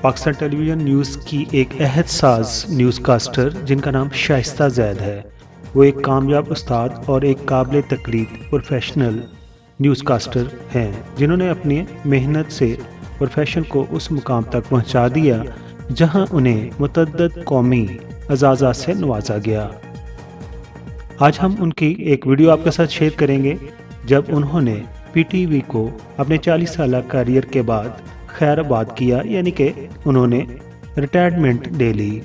Pakistan television news की एक अहद साज न्यूज़कास्टर जिनका नाम शाइस्ता ज़ैद है। वो एक कामयाब उस्ताद और एक काबिल तकलीद प्रोफेशनल न्यूज़कास्टर हैं जिन्होंने अपनी मेहनत से प्रोफेशन को उस मुकाम तक पहुंचा दिया जहां उन्हें मुतअद्दिद कौमी एजाज़ात से नवाजा गया। आज हम उनकी एक वीडियो आपके साथ शेयर करेंगे जब उन्होंने पीटीवी को अपने 40 साल करियर के बाद खैराबाद किया, यानी कि उन्होंने रिटायरमेंट ले ली।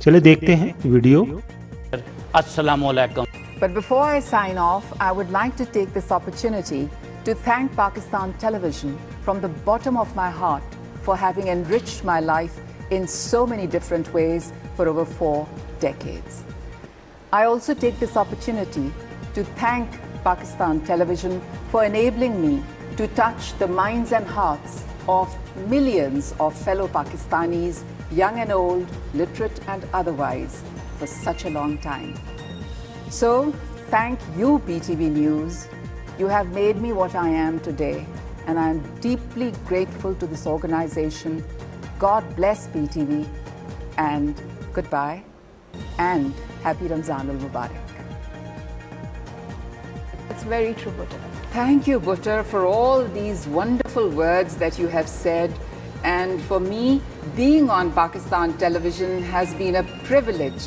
चले देखते हैं video. Assalamu alaikum. But before I sign off, I would like to take this opportunity to thank Pakistan Television from the bottom of my heart for having enriched my life in so many different ways for over 4 decades. I also take this opportunity to thank Pakistan Television for enabling me to touch the minds and hearts of millions of fellow Pakistanis, young and old, literate and otherwise, for such a long time. So, thank you, PTV News. You have made me what I am today, and I am deeply grateful to this organization. God bless PTV, and goodbye, and happy Ramzan al-Mubarak. It's very true, Butter. Thank you, Butter, for all these wonderful words that you have said. And for me, being on Pakistan Television has been a privilege.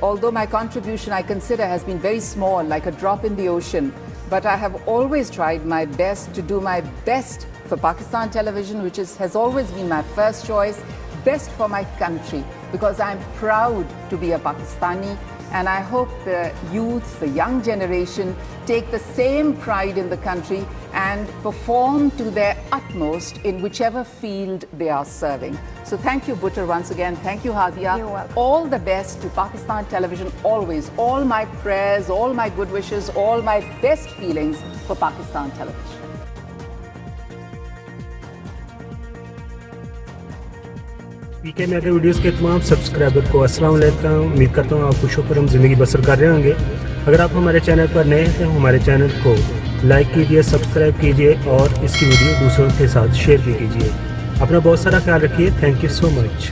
Although my contribution, I consider, has been very small, like a drop in the ocean, but I have always tried my best to do my best for Pakistan Television, which has always been my first choice, best for my country, because I'm proud to be a Pakistani. And I hope the youth, the young generation, take the same pride in the country and perform to their utmost in whichever field they are serving. So thank you, Butter, once again. Thank you, Hadia. You're welcome. All the best to Pakistan Television always. All my prayers, all my good wishes, all my best feelings for Pakistan Television. पीके मेरे videos के तमाम subscriber को अस्सलाम वालेकुम। उम्मीद करता हूँ आप खुश होकर हम ज़िंदगी बसर कर रहे होंगे। अगर आप हमारे चैनल पर नए हैं तो हमारे चैनल को लाइक कीजिए, सब्सक्राइब कीजिए और इसकी वीडियो दूसरों के साथ शेयर भी कीजिए। अपना बहुत सारा ख्याल रखिए। Thank you so much.